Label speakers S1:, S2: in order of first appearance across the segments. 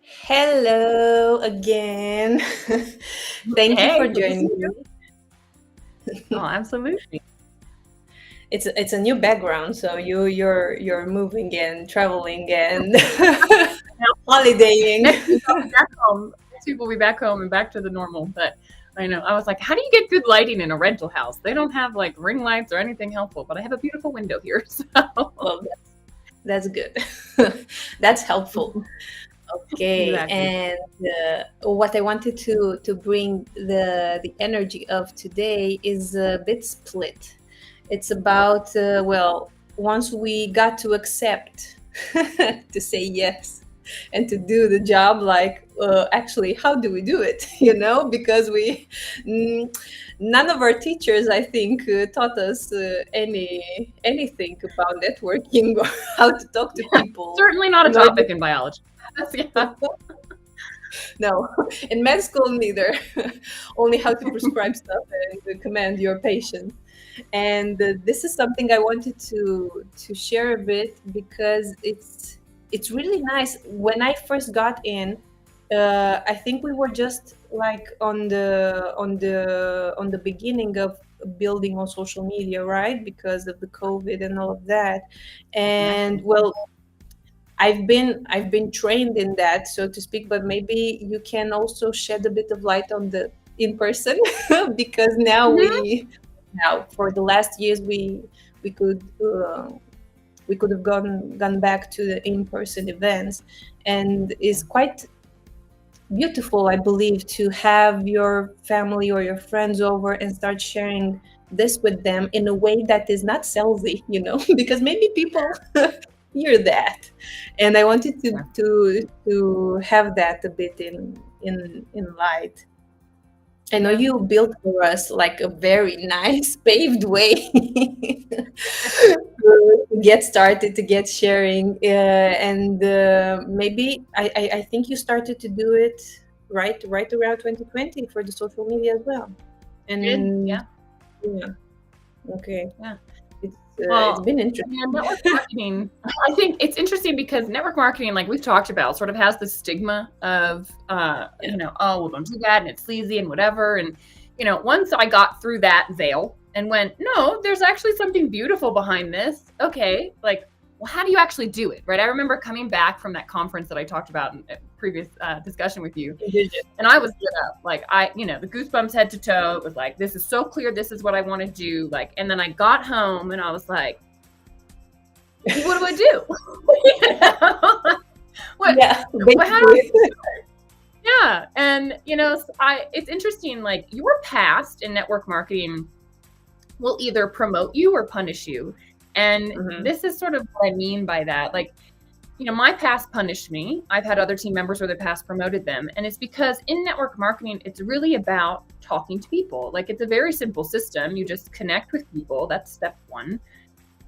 S1: Hello again. Thank you
S2: Hey,
S1: for
S2: good to see
S1: joining
S2: you.
S1: me.
S2: Oh, absolutely.
S1: It's a new background, so you're moving and traveling and
S2: Now,
S1: holidaying.
S2: next week I'll be back home. Next week we'll be back home and back to the normal. But I know I was like, how do you get good lighting in a rental house? They don't have like ring lights or anything helpful, but I have a beautiful window here. So
S1: Well, that's good. That's helpful. Okay,
S2: exactly.
S1: and what I wanted to bring the energy of today is a bit split. It's about once we got to accept to say yes and to do the job, like actually, how do we do it? Because mm, none of our teachers, I think, taught us anything about networking or how to talk to
S2: Yeah,
S1: people.
S2: certainly not a
S1: Not
S2: topic in biology. Yeah.
S1: No, in med school neither. Only how to prescribe stuff and command your patient. And this is something I wanted to share a bit because it's really nice. When I first got in, I think we were just like on the beginning of building on social media, right? Because of the COVID and all of that. And
S2: Exactly.
S1: well, I've been trained in that, so to speak, but maybe you can also shed a bit of light on the in person because
S2: Mhm.
S1: now for the last years we could we could have gone back to the in person events, and it's quite beautiful, I believe, to have your family or your friends over and start sharing this with them in a way that is not salesy, because maybe people hear that, and I wanted to
S2: Yeah.
S1: to to have that a bit in light. I know
S2: Yeah.
S1: you built for us like a very nice paved way to get started, to get sharing, and maybe I think you started to do it right around 2020 for the social media as well.
S2: Did.
S1: And
S2: Yeah.
S1: yeah, okay,
S2: Yeah.
S1: it's
S2: Well,
S1: been interesting.
S2: yeah, network marketing, I think it's interesting because network marketing, like we've talked about, sort of has the stigma of,
S1: Yeah.
S2: oh, well, don't do that and it's sleazy and whatever. And, once I got through that veil and went, no, there's actually something beautiful behind this. Okay. Like, well, how do you actually do it? Right. I remember coming back from that conference that I talked about in a previous discussion with you, and I was lit up. Like the goosebumps head to toe. It was like, this is so clear. This is what I want to do. Like, and then I got home and I was like, what do I do? what,
S1: Yeah,
S2: how do I,
S1: basically.
S2: yeah. And, it's interesting, like your past in network marketing will either promote you or punish you. And
S1: Mhm.
S2: this is sort of what I mean by that. Like, my past punished me. I've had other team members where the past promoted them. And it's because in network marketing, it's really about talking to people. Like it's a very simple system. You just connect with people. That's step one.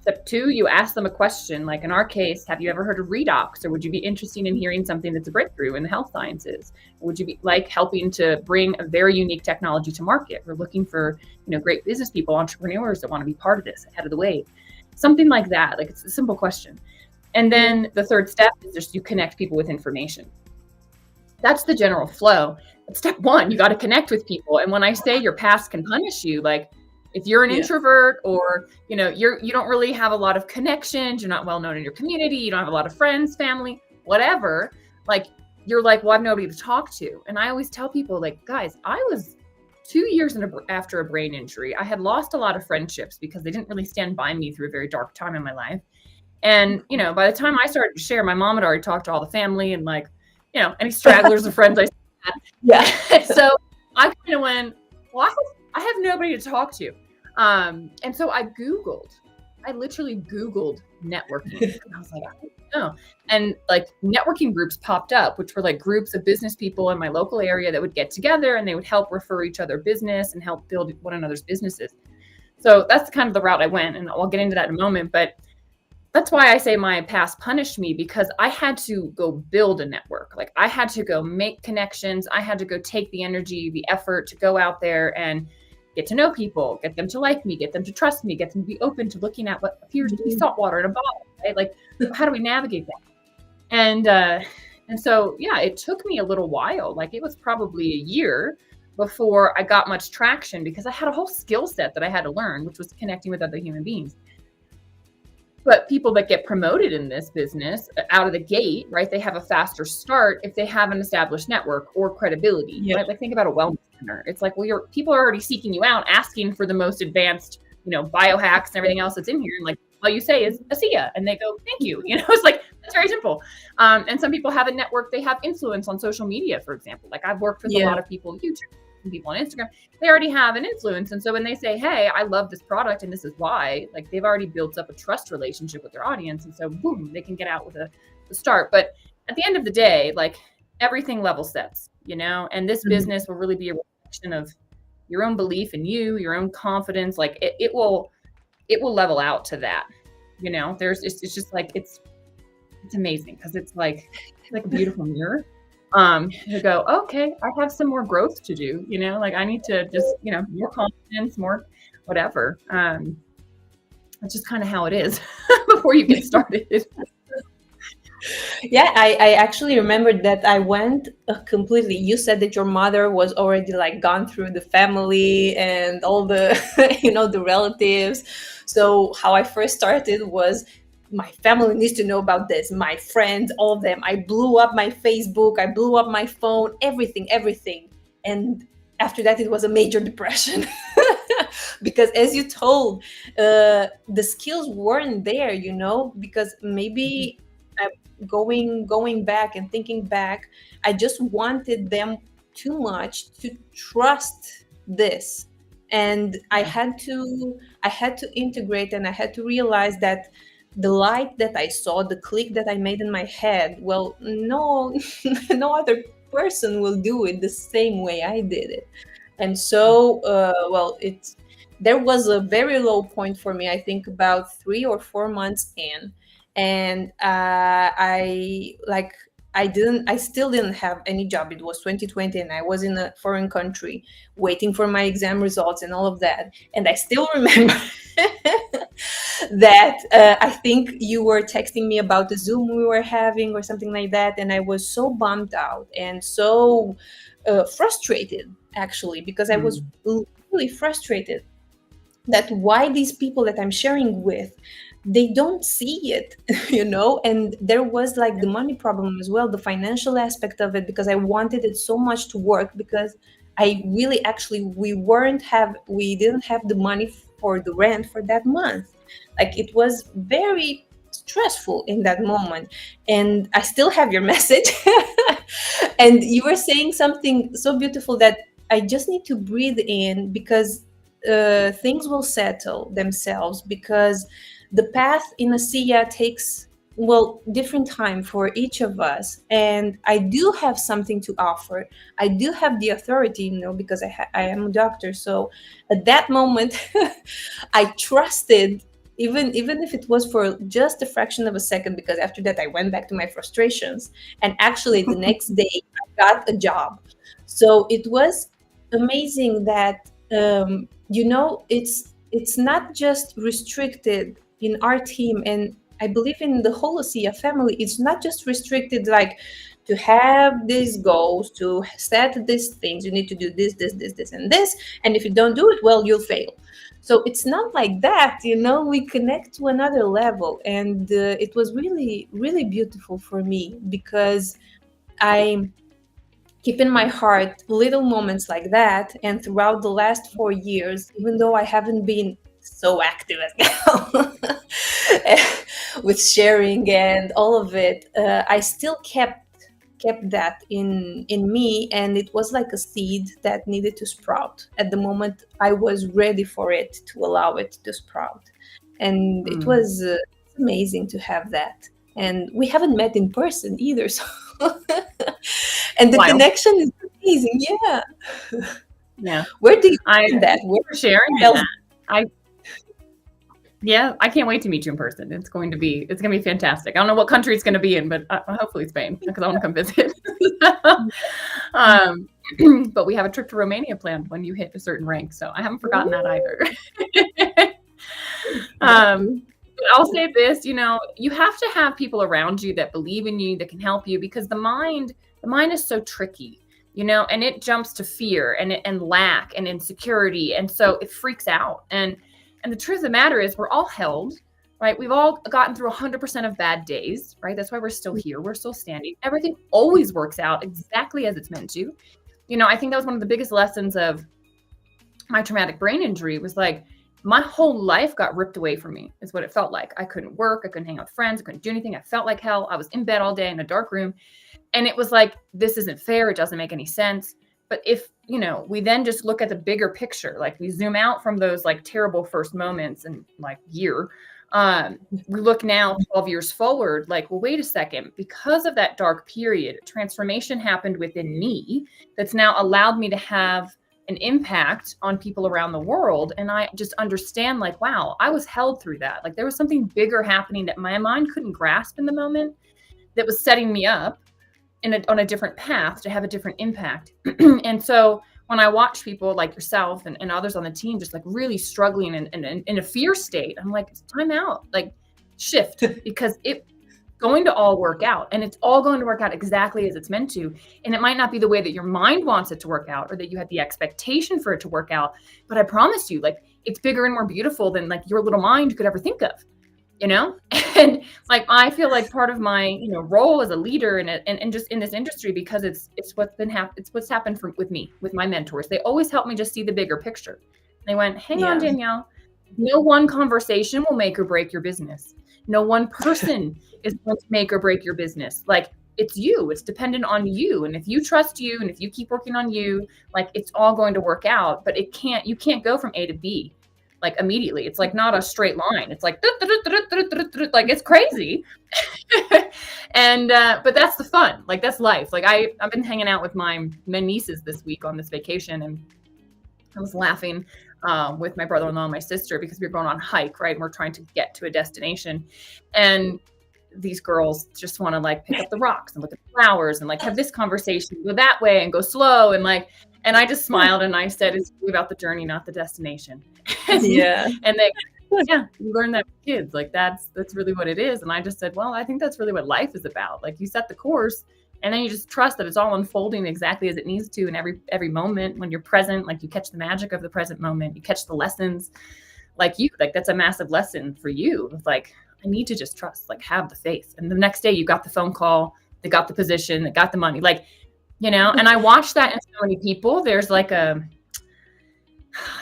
S2: Step two, you ask them a question. Like in our case, have you ever heard of redox? Or would you be interested in hearing something that's a breakthrough in the health sciences? Would you be like helping to bring a very unique technology to market? We're looking for, great business people, entrepreneurs that want to be part of this ahead of the wave. Something like that. Like it's a simple question. And
S1: Yeah.
S2: then the third step is just you connect people with information. That's the general flow. But step one, you got to connect with people. And when I say your past can punish you, like if you're an
S1: Yeah.
S2: introvert or you don't really have a lot of connections, you're not well known in your community, you don't have a lot of friends, family, whatever, like you're like, well, I have nobody to talk to. And I always tell people, like, guys, I was 2 years after a brain injury. I had lost a lot of friendships because they didn't really stand by me through a very dark time in my life. And, by the time I started to share, my mom had already talked to all the family and like, any stragglers of friends I
S1: Yeah.
S2: had. So I kind of went, well, I have nobody to talk to. And so I literally Googled networking. And I was like, I don't know. And like networking groups popped up, which were like groups of business people in my local area that would get together and they would help refer each other business and help build one another's businesses. So that's kind of the route I went. And I'll get into that in a moment. But that's why I say my past punished me, because I had to go build a network. Like I had to go make connections. I had to go take the energy, the effort to go out there and get to know people, get them to like me, get them to trust me, get them to be open to looking at what appears to be salt water in a bottle, right? Like, how do we navigate that? And And so, yeah, it took me a little while. Like it was probably a year before I got much traction because I had a whole skill set that I had to learn, which was connecting with other human beings. But people that get promoted in this business out of the gate, right, they have a faster start if they have an established network or credibility,
S1: Yeah.
S2: right? Like think about a wellness center. It's like, well, people are already seeking you out, asking for the most advanced, biohacks and everything else that's in here. And like, all you say is Asea, and they go, thank you. It's like, that's very simple. And some people have a network, they have influence on social media, for example. Like I've worked with a lot of people, YouTube, people on Instagram, they already have an influence. And so when they say, hey, I love this product and this is why, like they've already built up a trust relationship with their audience. And so boom, they can get out with a start. But at the end of the day, like everything level sets, and this business will really be a reflection of your own belief in you, your own confidence. Like it will level out to that, it's just like, it's amazing because it's like a beautiful mirror. To go, okay, I have some more growth to do, like I need to just, more confidence, more whatever. That's just kind of how it is before you get started.
S1: Yeah, I actually remembered that I went completely. You said that your mother was already like gone through the family and all the, the relatives. So how I first started was my family needs to know about this. My friends, all of them. I blew up my Facebook. I blew up my phone. Everything. And after that, it was a major depression. Because as you told, the skills weren't there, because maybe going back and thinking back, I just wanted them too much to trust this. And I had to integrate, and I had to realize that the light that I saw, the click that I made in my head, well, no, no other person will do it the same way I did it. And so, there was a very low point for me, I think about 3 or 4 months in. And I still didn't have any job. It was 2020 and I was in a foreign country waiting for my exam results and all of that. And I still remember that I think you were texting me about the Zoom we were having or something like that. And I was so bummed out and so frustrated, actually, because I was really frustrated that why these people that I'm sharing with, they don't see it, and there was like the money problem as well, the financial aspect of it, because I wanted it so much to work, because I really actually we didn't have the money for the rent for that month. Like it was very stressful in that moment. And I still have your message. And you were saying something so beautiful that I just need to breathe in, because things will settle themselves, because the path in Asea takes, different time for each of us. And I do have something to offer. I do have the authority, because I am a doctor. So at that moment, I trusted, even if it was for just a fraction of a second, because after that I went back to my frustrations. And actually the next day I got a job. So it was amazing that, it's not just restricted in our team, and I believe in the whole Asea family. It's not just restricted like to have these goals, to set these things. You need to do this, and this. And if you don't do it, well, you'll fail. So it's not like that, we connect to another level. And it was really, really beautiful for me, because I keep in my heart little moments like that. And throughout the last 4 years, even though I haven't been so active as now with sharing and all of it, I still kept that in me. And it was like a seed that needed to sprout. At the moment I was ready for it, to allow it to sprout. And it was amazing to have that. And we haven't met in person either, so and the connection is amazing.
S2: Yeah.
S1: Where do you find that? Where
S2: for sharing that. I can't wait to meet you in person. It's going to be fantastic. I don't know what country it's going to be in, but hopefully Spain, because I want to come visit. But we have a trip to Romania planned when you hit a certain rank, so I haven't forgotten that either. I'll say this, you have to have people around you that believe in you, that can help you, because the mind is so tricky, and it jumps to fear and lack and insecurity. And so it freaks out. And the truth of the matter is we're all held, right? We've all gotten through 100% of bad days, right? That's why we're still here. We're still standing. Everything always works out exactly as it's meant to. I think that was one of the biggest lessons of my traumatic brain injury, was like, my whole life got ripped away from me, is what it felt like. I couldn't work. I couldn't hang out with friends. I couldn't do anything. I felt like hell. I was in bed all day in a dark room. And it was like, this isn't fair. It doesn't make any sense. But if, we then just look at the bigger picture, like we zoom out from those like terrible first moments and like year, we look now 12 years forward, like, well, wait a second, because of that dark period, transformation happened within me that's now allowed me to have an impact on people around the world. And I just understand, like, wow, I was held through that. Like, there was something bigger happening that my mind couldn't grasp in the moment, that was setting me up on a different path to have a different impact. And so when I watch people like yourself and others on the team just like really struggling and in a fear state, I'm like, it's time out, like shift, because it's going to all work out, and it's all going to work out exactly as it's meant to. And it might not be the way that your mind wants it to work out, or that you had the expectation for it to work out. But I promise you, like, it's bigger and more beautiful than like your little mind could ever think of. And like, I feel like part of my, role as a leader and just in this industry, because it's what's happened with me, with my mentors. They always help me just see the bigger picture. They went, hang on, Danielle, no one conversation will make or break your business. No one person is going to make or break your business. Like, it's you, it's dependent on you. And if you trust you, and if you keep working on you, like, it's all going to work out. But you can't go from A to B like immediately. It's like not a straight line. It's like, like, it's crazy. And, but that's the fun. Like, that's life. Like, I've been hanging out with my nieces this week on this vacation, and I was laughing with my brother-in-law and my sister, because we were going on a hike, right? And we're trying to get to a destination. And these girls just want to like pick up the rocks and look at the flowers and like have this conversation, go that way and go slow. And I just smiled and I said, it's really about the journey, not the destination.
S1: Yeah.
S2: And you learn that with kids. Like, that's really what it is. And I just said, well, I think that's really what life is about. Like, you set the course, and then you just trust that it's all unfolding exactly as it needs to. And every moment when you're present, like, you catch the magic of the present moment, you catch the lessons. Like, that's a massive lesson for you. It's like, I need to just trust, like, have the faith. And the next day you got the phone call, they got the position, they got the money, like, and I watched that in so many people. There's like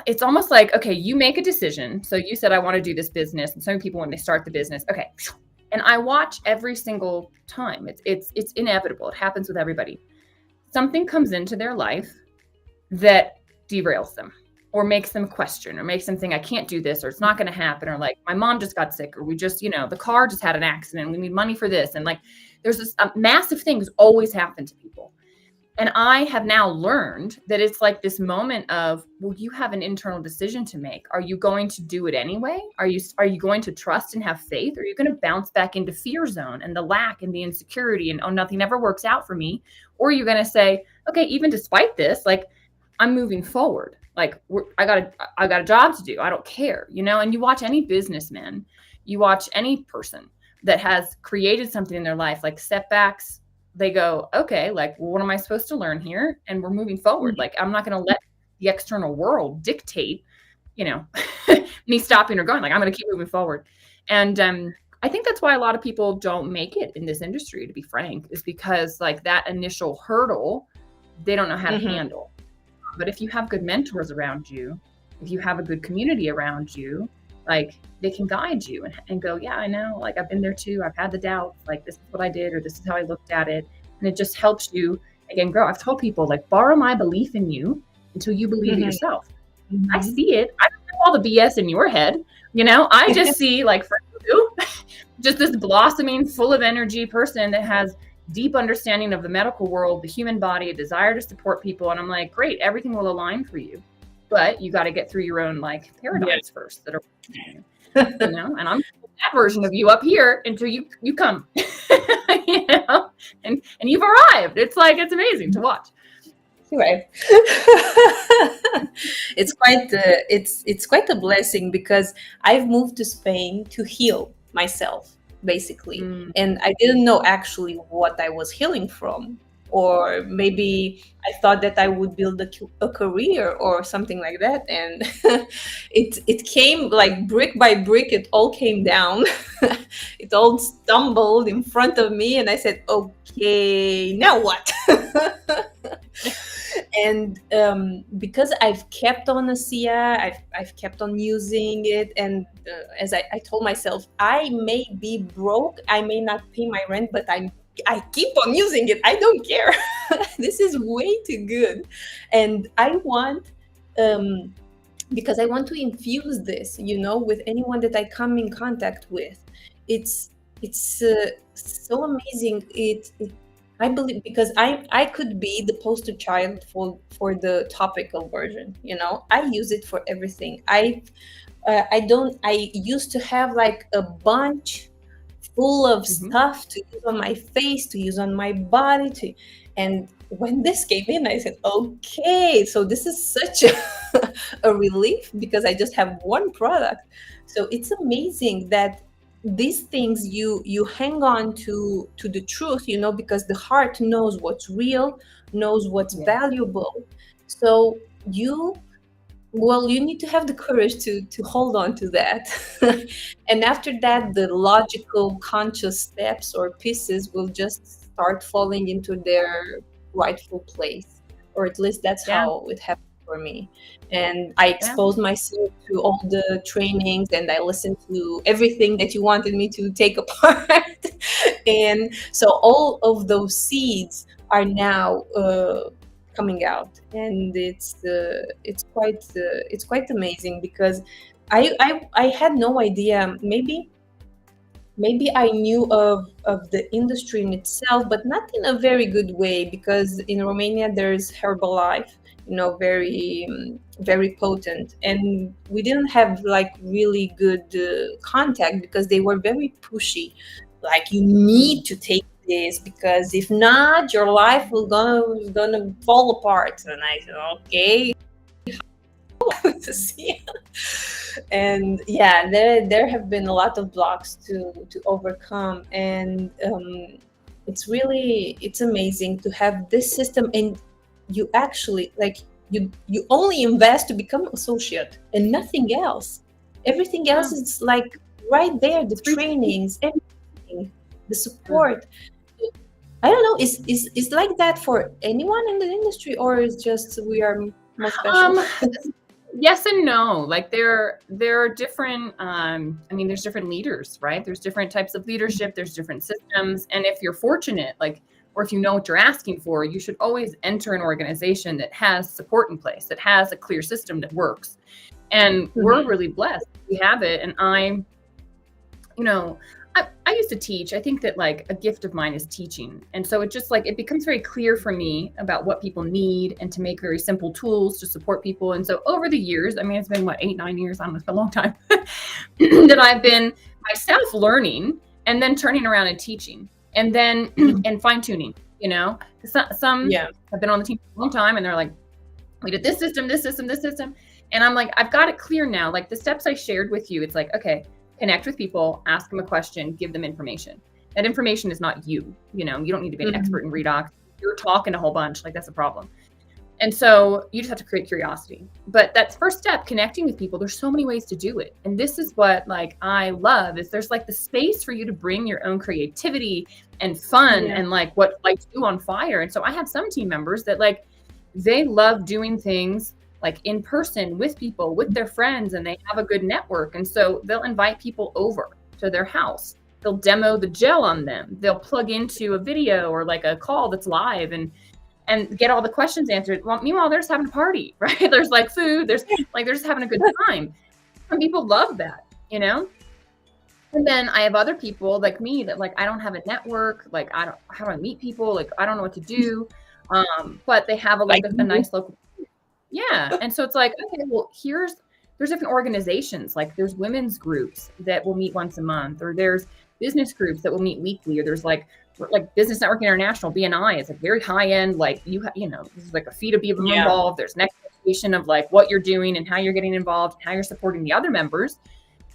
S2: it's almost like, okay, you make a decision. So you said, I want to do this business. And so many people, when they start the business, okay. And I watch every single time. It's inevitable. It happens with everybody. Something comes into their life that derails them, or makes them question, or makes them think, I can't do this, or it's not going to happen, or like, my mom just got sick, or we just, the car just had an accident, we need money for this. And like, there's this massive things always happen to people. And I have now learned that it's like this moment of, well, you have an internal decision to make. Are you going to do it anyway? Are you going to trust and have faith? Or are you going to bounce back into fear zone and the lack and the insecurity and, oh, nothing ever works out for me? Or are you going to say, okay, even despite this, like, I'm moving forward. Like, I got a job to do. I don't care, and you watch any businessman, you watch any person that has created something in their life, like setbacks, they go, okay, like, well, what am I supposed to learn here? And we're moving forward. Like, I'm not going to let the external world dictate, me stopping or going. Like, I'm going to keep moving forward. And I think that's why a lot of people don't make it in this industry, to be frank, is because like that initial hurdle, they don't know how to handle. But if you have good mentors around you, if you have a good community around you, like, they can guide you and go, yeah, I know, like, I've been there too. I've had the doubts, like, this is what I did, or this is how I looked at it. And it just helps you, again, grow. I've told people, like, borrow my belief in you until you believe it yourself. I see it. I don't know all the BS in your head. I just see, like, for you, just this blossoming, full of energy person that has deep understanding of the medical world, the human body, a desire to support people. And I'm like, great, everything will align for you. But you got to get through your own like paradigms first that are, and I'm that version of you up here until you come, and you've arrived. It's like, it's amazing to watch.
S1: Right. It's quite a blessing because I've moved to Spain to heal myself, basically.
S2: Mm,
S1: And I didn't know actually what I was healing from. Or maybe I thought that I would build a career or something like that. And it came like brick by brick, it all came down. It all stumbled in front of me, and I said, okay, now what? And because I've kept on Asea, I've kept on using it, and as I told myself, I may be broke, I may not pay my rent, but I keep on using it. I don't care. This is way too good, and I want. Because I want to infuse this, with anyone that I come in contact with. It's so amazing. I believe because I could be the poster child for the topical version. I use it for everything. I used to have like a bunch full of stuff to use on my face, to use on my body, and when this came in, I said, okay, so this is such a relief because I just have one product. So it's amazing that these things you hang on to the truth, because the heart knows what's real, knows what's valuable. So you need to have the courage to hold on to that. And after that, the logical, conscious steps or pieces will just start falling into their rightful place. Or at least that's how it happened for me. And I exposed myself to all the trainings, and I listened to everything that you wanted me to take apart. And so all of those seeds are now coming out, and it's quite amazing because I had no idea. Maybe I knew of the industry in itself, but not in a very good way, because in Romania there's Herbalife, very very potent, and we didn't have like really good contact because they were very pushy, like you need to take this because if not, your life will gonna fall apart. And I said, okay. To see. And yeah, there have been a lot of blocks to overcome, and it's amazing to have this system. And you actually like you only invest to become associate and nothing else. Everything else is like right there, the trainings, everything, the support. I don't know, is like that for anyone in the industry, or is just we are more special?
S2: Yes and no. Like there are different there's different leaders, right? There's different types of leadership, there's different systems. And if you're fortunate, or if you know what you're asking for, you should always enter an organization that has support in place, that has a clear system that works. And we're really blessed. We have it. And I used to teach. I think that like a gift of mine is teaching. And so it just it becomes very clear for me about what people need and to make very simple tools to support people. And so over the years, it's been 8-9 years, I don't know, it's a long time, that I've been myself learning and then turning around and teaching and then and fine tuning, some have been on the team for a long time and they're like, we did this system. And I'm like, I've got it clear now. Like the steps I shared with you, it's like, okay, connect with people, ask them a question, give them information. That information is not you. You don't need to be an expert in redox. You're talking a whole bunch, that's a problem. And so you just have to create curiosity. But that first step, connecting with people, there's so many ways to do it. And this is what I love is there's the space for you to bring your own creativity and fun and what lights you on fire. And so I have some team members that they love doing things in person with people, with their friends, and they have a good network. And so they'll invite people over to their house. They'll demo the gel on them. They'll plug into a video or a call that's live and get all the questions answered. Well, meanwhile, they're just having a party, right? There's food, there's they're just having a good time. Some people love that, And then I have other people like me that I don't have a network. How do I meet people? I don't know what to do. But they have a nice local. Yeah. And so it's okay, well, there's different organizations. There's women's groups that will meet once a month, or there's business groups that will meet weekly, or there's like Business Network International, BNI, is like very high end. Like this is like a fee to be involved. There's an expectation of like what you're doing and how you're getting involved and how you're supporting the other members,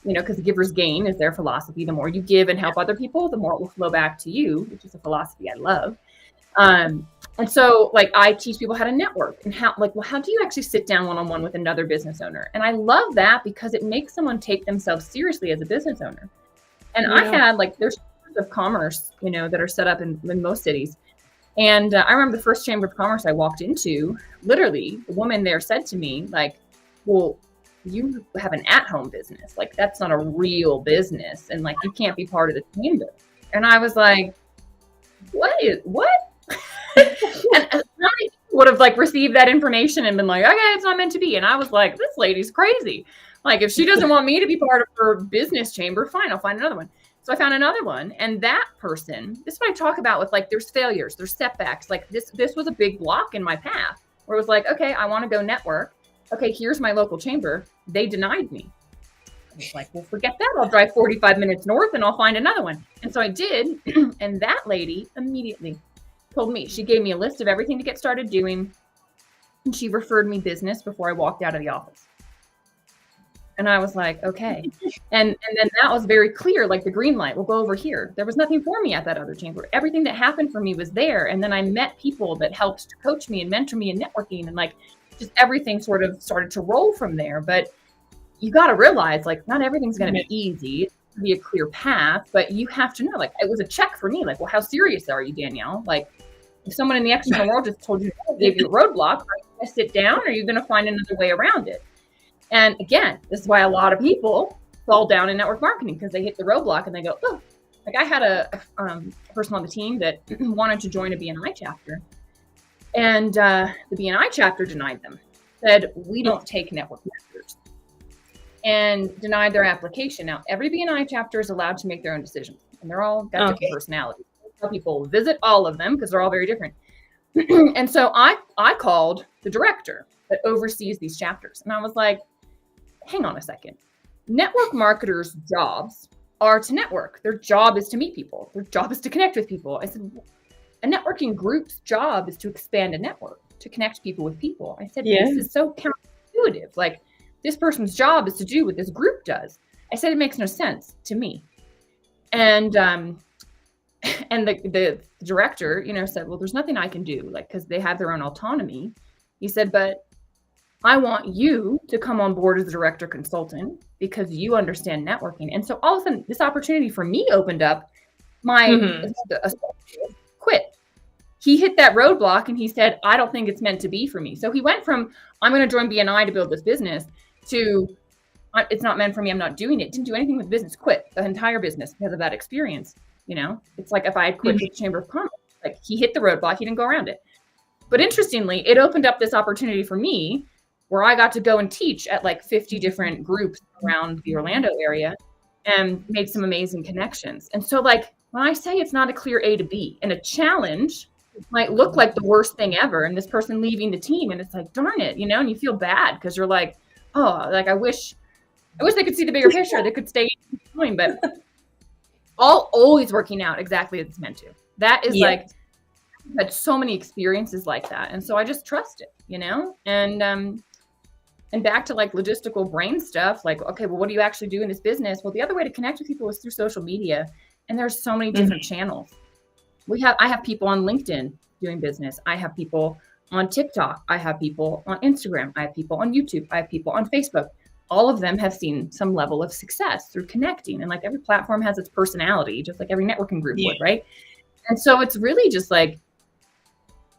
S2: because the giver's gain is their philosophy. The more you give and help other people, the more it will flow back to you, which is a philosophy I love. And so like I teach people how to network and how do you actually sit down one-on-one with another business owner? And I love that because it makes someone take themselves seriously as a business owner. And I had like, there's of commerce, that are set up in most cities. And I remember the first chamber of commerce I walked into, literally the woman there said to me like, well, you have an at-home business. Like that's not a real business. And like, you can't be part of the chamber. And I was like, what? And how many people would have like received that information and been like, okay, it's not meant to be. And I was like, this lady's crazy. Like if she doesn't want me to be part of her business chamber, fine, I'll find another one. So I found another one, and that person, this is what I talk about with like, there's failures, there's setbacks. Like this was a big block in my path where it was like, okay, I want to go network. Okay, here's my local chamber. They denied me. I was like, well, forget that. I'll drive 45 minutes north and I'll find another one. And so I did. And that lady immediately told me, she gave me a list of everything to get started doing. And she referred me business before I walked out of the office. And I was like, okay. And then that was very clear, like the green light, we'll go over here. There was nothing for me at that other chamber. Everything that happened for me was there. And then I met people that helped to coach me and mentor me in networking, and like just everything sort of started to roll from there. But you got to realize like not everything's going to be easy. It's going to be a clear path, but you have to know, like it was a check for me. Like, well, how serious are you, Danielle? Like if someone in the external world just told you, gave you a roadblock, are you going to sit down or are you going to find another way around it? And again, this is why a lot of people fall down in network marketing, because they hit the roadblock and they go, oh, like I had a person on the team that wanted to join a BNI chapter, and the BNI chapter denied them, said, we don't take network marketers, and denied their application. Now, every BNI chapter is allowed to make their own decisions, and they're all got different personalities. So people visit all of them because they're all very different. And so I called the director that oversees these chapters, and I was like, hang on a second. Network marketers' jobs are to network. Their job is to meet people. Their job is to connect with people. I said, a networking group's job is to expand a network, to connect people with people. I said, this is so counterintuitive. Like this person's job is to do what this group does. I said, it makes no sense to me. And the director, said, well, there's nothing I can do, like, because they have their own autonomy. He said, but I want you to come on board as a director consultant because you understand networking. And so all of a sudden, this opportunity for me opened up. My associate quit. He hit that roadblock and he said, I don't think it's meant to be for me. So he went from, I'm going to join BNI to build this business, to it's not meant for me, I'm not doing it. Didn't do anything with business, quit the entire business because of that experience. It's like if I had quit the Chamber of Commerce, like he hit the roadblock, he didn't go around it. But interestingly, it opened up this opportunity for me where I got to go and teach at like 50 different groups around the Orlando area and made some amazing connections. And so like when I say it's not a clear A to B, and a challenge might look like the worst thing ever, and this person leaving the team, and it's like, darn it, and you feel bad because you're like, oh, like I wish they could see the bigger picture. They could stay going, but all always working out exactly as it's meant to. That is like, I've had so many experiences like that. And so I just trust it, and back to like logistical brain stuff, like, okay, well, what do you actually do in this business? Well, the other way to connect with people is through social media. And there's so many different channels. I have people on LinkedIn doing business. I have people on TikTok. I have people on Instagram. I have people on YouTube. I have people on Facebook. All of them have seen some level of success through connecting. And like every platform has its personality, just like every networking group would, right? And so it's really just like,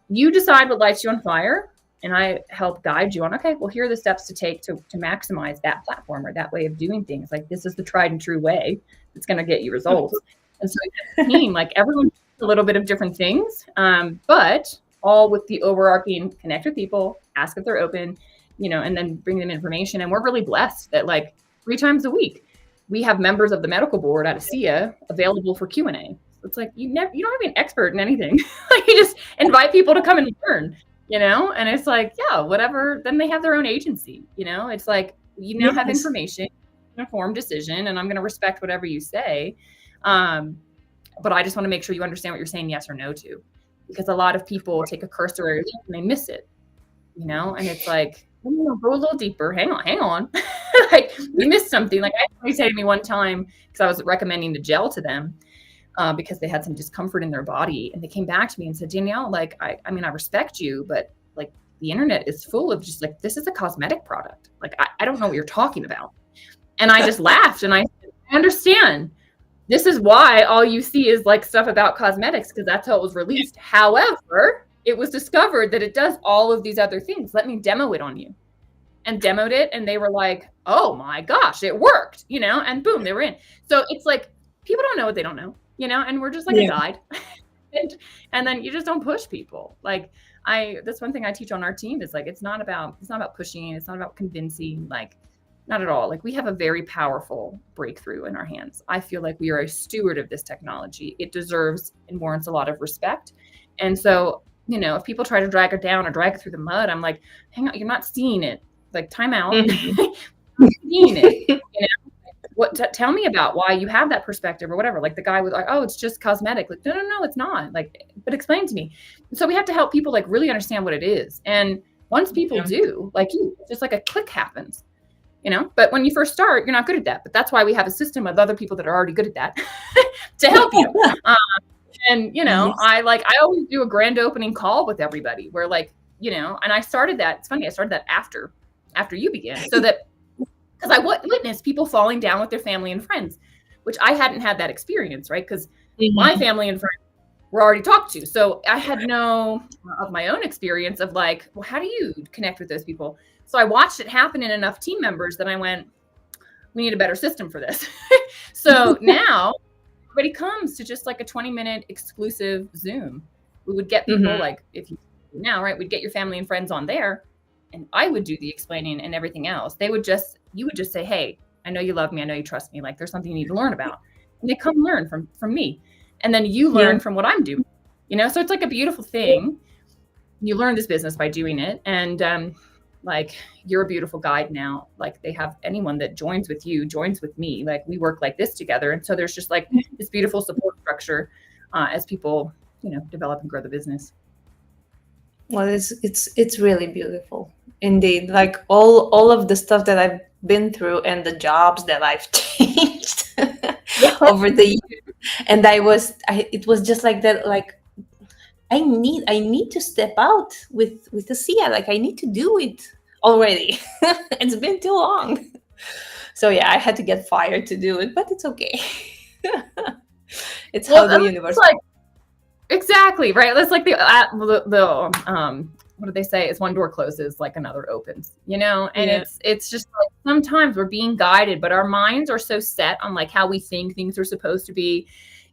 S2: you decide what lights you on fire, and I help guide you on, okay, well, here are the steps to take to maximize that platform or that way of doing things. Like this is the tried and true way that's going to get you results. And so as a team, like everyone does a little bit of different things, but all with the overarching connect with people, ask if they're open, and then bring them information. And we're really blessed that like 3 times a week, we have members of the medical board at Asea available for Q&A. So it's like, you don't have to be an expert in anything. Like you just invite people to come and learn. And it's like, yeah, whatever. Then they have their own agency, it's like, you now have information, an informed decision, and I'm going to respect whatever you say. but I just want to make sure you understand what you're saying yes or no to, because a lot of people take a cursory look and they miss it, you know, and it's like, oh, go a little deeper. Hang on. Like you missed something. Like I had somebody say to me one time, because I was recommending the gel to them, because they had some discomfort in their body, and they came back to me and said, Danielle, like, I mean, I respect you, but like the internet is full of just like, this is a cosmetic product. Like, I don't know what you're talking about. And I just laughed and I said, I understand. This is why all you see is like stuff about cosmetics, because that's how it was released. However, it was discovered that it does all of these other things. Let me demo it on you. And demoed it, and they were like, oh my gosh, it worked, you know, and boom, they were in. So it's like, people don't know what they don't know, you know, and we're just like a guide. and then you just don't push people. Like that's one thing I teach on our team is like, it's not about pushing, it's not about convincing, like not at all. Like we have a very powerful breakthrough in our hands. I feel like we are a steward of this technology. It deserves and warrants a lot of respect. And so, you know, if people try to drag it down or drag it through the mud, I'm like, hang on, you're not seeing it. Like time out. Mm-hmm. Seeing it, you know? Tell me about why you have that perspective or whatever. Like the guy was like, oh, it's just cosmetic. Like, no, it's not. Like, but explain to me. So we have to help people like really understand what it is. And once people do, like just like a click happens, you know. But when you first start, you're not good at that. But that's why we have a system of other people that are already good at that to help you. And you know, I always do a grand opening call with everybody where like, you know, and I started that. It's funny, I started that after you began, so that because I witnessed people falling down with their family and friends, which I hadn't had that experience, right? Because my family and friends were already talked to. So I had no of my own experience of like, well, how do you connect with those people? So I watched it happen in enough team members that I went, we need a better system for this. So now everybody comes to just like a 20-minute exclusive Zoom. We would get people like, if you now, right, we'd get your family and friends on there, and I would do the explaining and everything else. You would just say, hey, I know you love me. I know you trust me. Like there's something you need to learn about. And they come learn from me. And then you learn from what I'm doing, you know? So it's like a beautiful thing. You learn this business by doing it. And like, you're a beautiful guide now. Like they have anyone that joins with me. Like we work like this together. And so there's just like this beautiful support structure as people, you know, develop and grow the business.
S1: Well, it's really beautiful indeed. Like all of the stuff that I've been through and the jobs that I've changed over the years, and it was just like that. Like I need to step out with Asea. Like I need to do it already. It's been too long. So yeah, I had to get fired to do it, but it's okay. It's how the universe.
S2: Exactly, right? That's like the what do they say? It's one door closes, like another opens, you know? And it's just like sometimes we're being guided, but our minds are so set on like how we think things are supposed to be,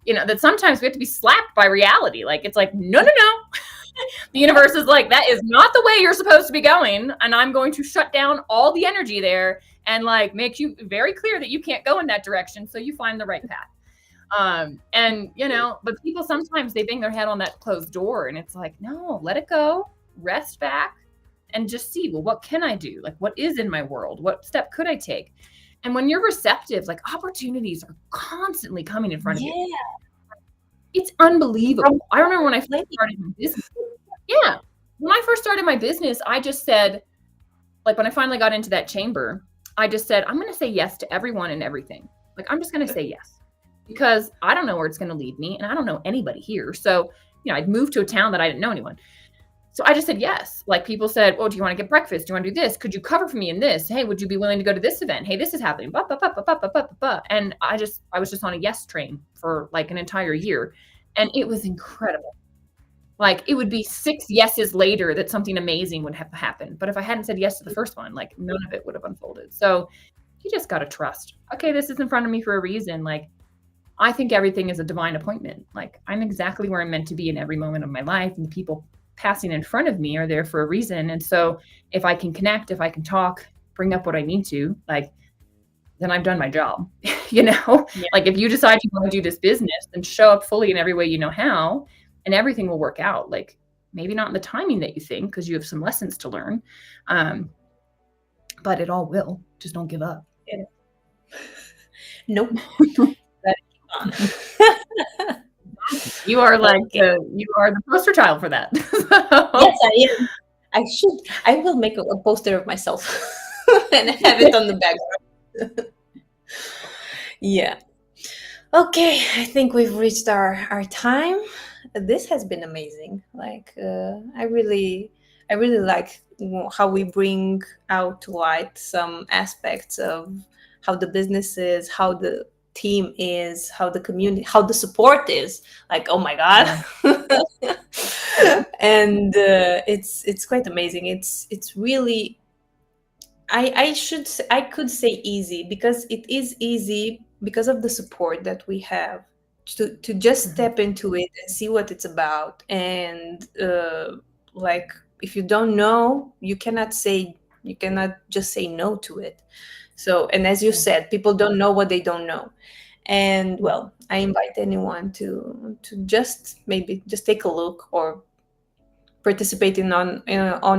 S2: you know, that sometimes we have to be slapped by reality. Like it's like, no. The universe is like, that is not the way you're supposed to be going. And I'm going to shut down all the energy there and like make you very clear that you can't go in that direction. So you find the right path. And you know, but people sometimes they bang their head on that closed door, and it's like, no, let it go, rest back, and just see, well, what can I do? Like, what is in my world? What step could I take? And when you're receptive, like opportunities are constantly coming in front of you. It's unbelievable. I remember when I first started my business. Yeah. When I first started my business, I just said, like when I finally got into that chamber, I just said, I'm going to say yes to everyone and everything. Like, I'm just going to say yes. Because I don't know where it's going to lead me, and I don't know anybody here. So, you know, I'd moved to a town that I didn't know anyone. So I just said yes. Like people said, oh, do you want to get breakfast? Do you want to do this? Could you cover for me in this? Hey, would you be willing to go to this event? Hey, this is happening. And I was just on a yes train for like an entire year. And it was incredible. Like it would be 6 yeses later that something amazing would have happened. But if I hadn't said yes to the first one, like none of it would have unfolded. So you just got to trust. Okay, this is in front of me for a reason. Like, I think everything is a divine appointment. Like I'm exactly where I'm meant to be in every moment of my life, and the people passing in front of me are there for a reason. And so if I can connect, if I can talk, bring up what I need to, like, then I've done my job, you know? Like if you decide you want to do this business, then show up fully in every way you know how, and everything will work out. Like maybe not in the timing that you think, because you have some lessons to learn. But it all will. Just don't give up.
S1: Nope.
S2: You are like
S1: Okay.
S2: you are the poster child for that.
S1: Yes, I am. I will make a poster of myself and have it on the background. Yeah. Okay, I think we've reached our time. This has been amazing. Like, I really like how we bring out to light some aspects of how the business is, how the team is, how the community, how the support is. Like, oh my god.
S2: Yeah.
S1: And it's quite amazing. It's really, I could say easy, because it is easy because of the support that we have to just
S2: Mhm.
S1: step into it and see what it's about. And like, if you don't know, you cannot just say no to it. So, and as you
S2: Yeah.
S1: said, people don't know what they don't know. And
S2: Yeah.
S1: well, I invite anyone to just maybe just take a look, or participating on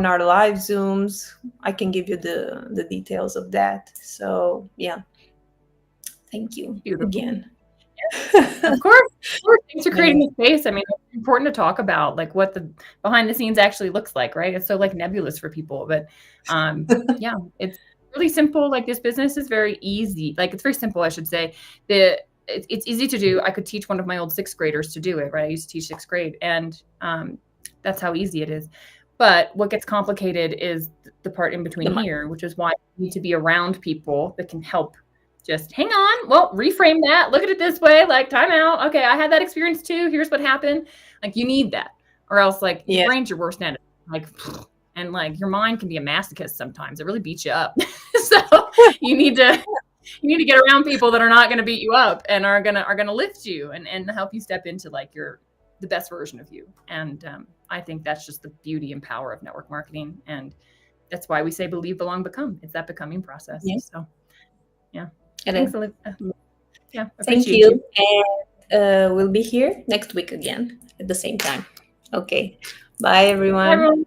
S1: our live zooms. I can give you the details of that. So yeah, thank you
S2: Beautiful.
S1: again.
S2: Of course. Of course. Thanks for creating
S1: Yeah.
S2: the space. I mean, it's important to talk about like what the behind the scenes actually looks like, right? It's so like nebulous for people, but yeah, it's really simple. Like this business is very easy. Like it's very simple, I should say. It's easy to do. I could teach one of my old sixth graders to do it, right? I used to teach sixth grade, and that's how easy it is. But what gets complicated is the part in between
S1: The money.
S2: here, which is why you need to be around people that can help just hang on. Well, reframe that. Look at it this way. Like, time out. Okay, I had that experience too. Here's what happened. Like, you need that, or else like your
S1: Yeah.
S2: brain's your worst enemy. Like, and like your mind can be a masochist sometimes. It really beats you up. So you need to get around people that are not going to beat you up and are gonna lift you and help you step into like the best version of you. And I think that's just the beauty and power of network marketing. And that's why we say believe, belong, become. It's that becoming process.
S1: Yeah.
S2: So yeah.
S1: And
S2: Thanks, Olivia. Yeah,
S1: thank
S2: appreciate
S1: you.
S2: you.
S1: And we'll be here next week again at the same time. Okay. Bye,
S2: Bye,
S1: everyone.
S2: everyone.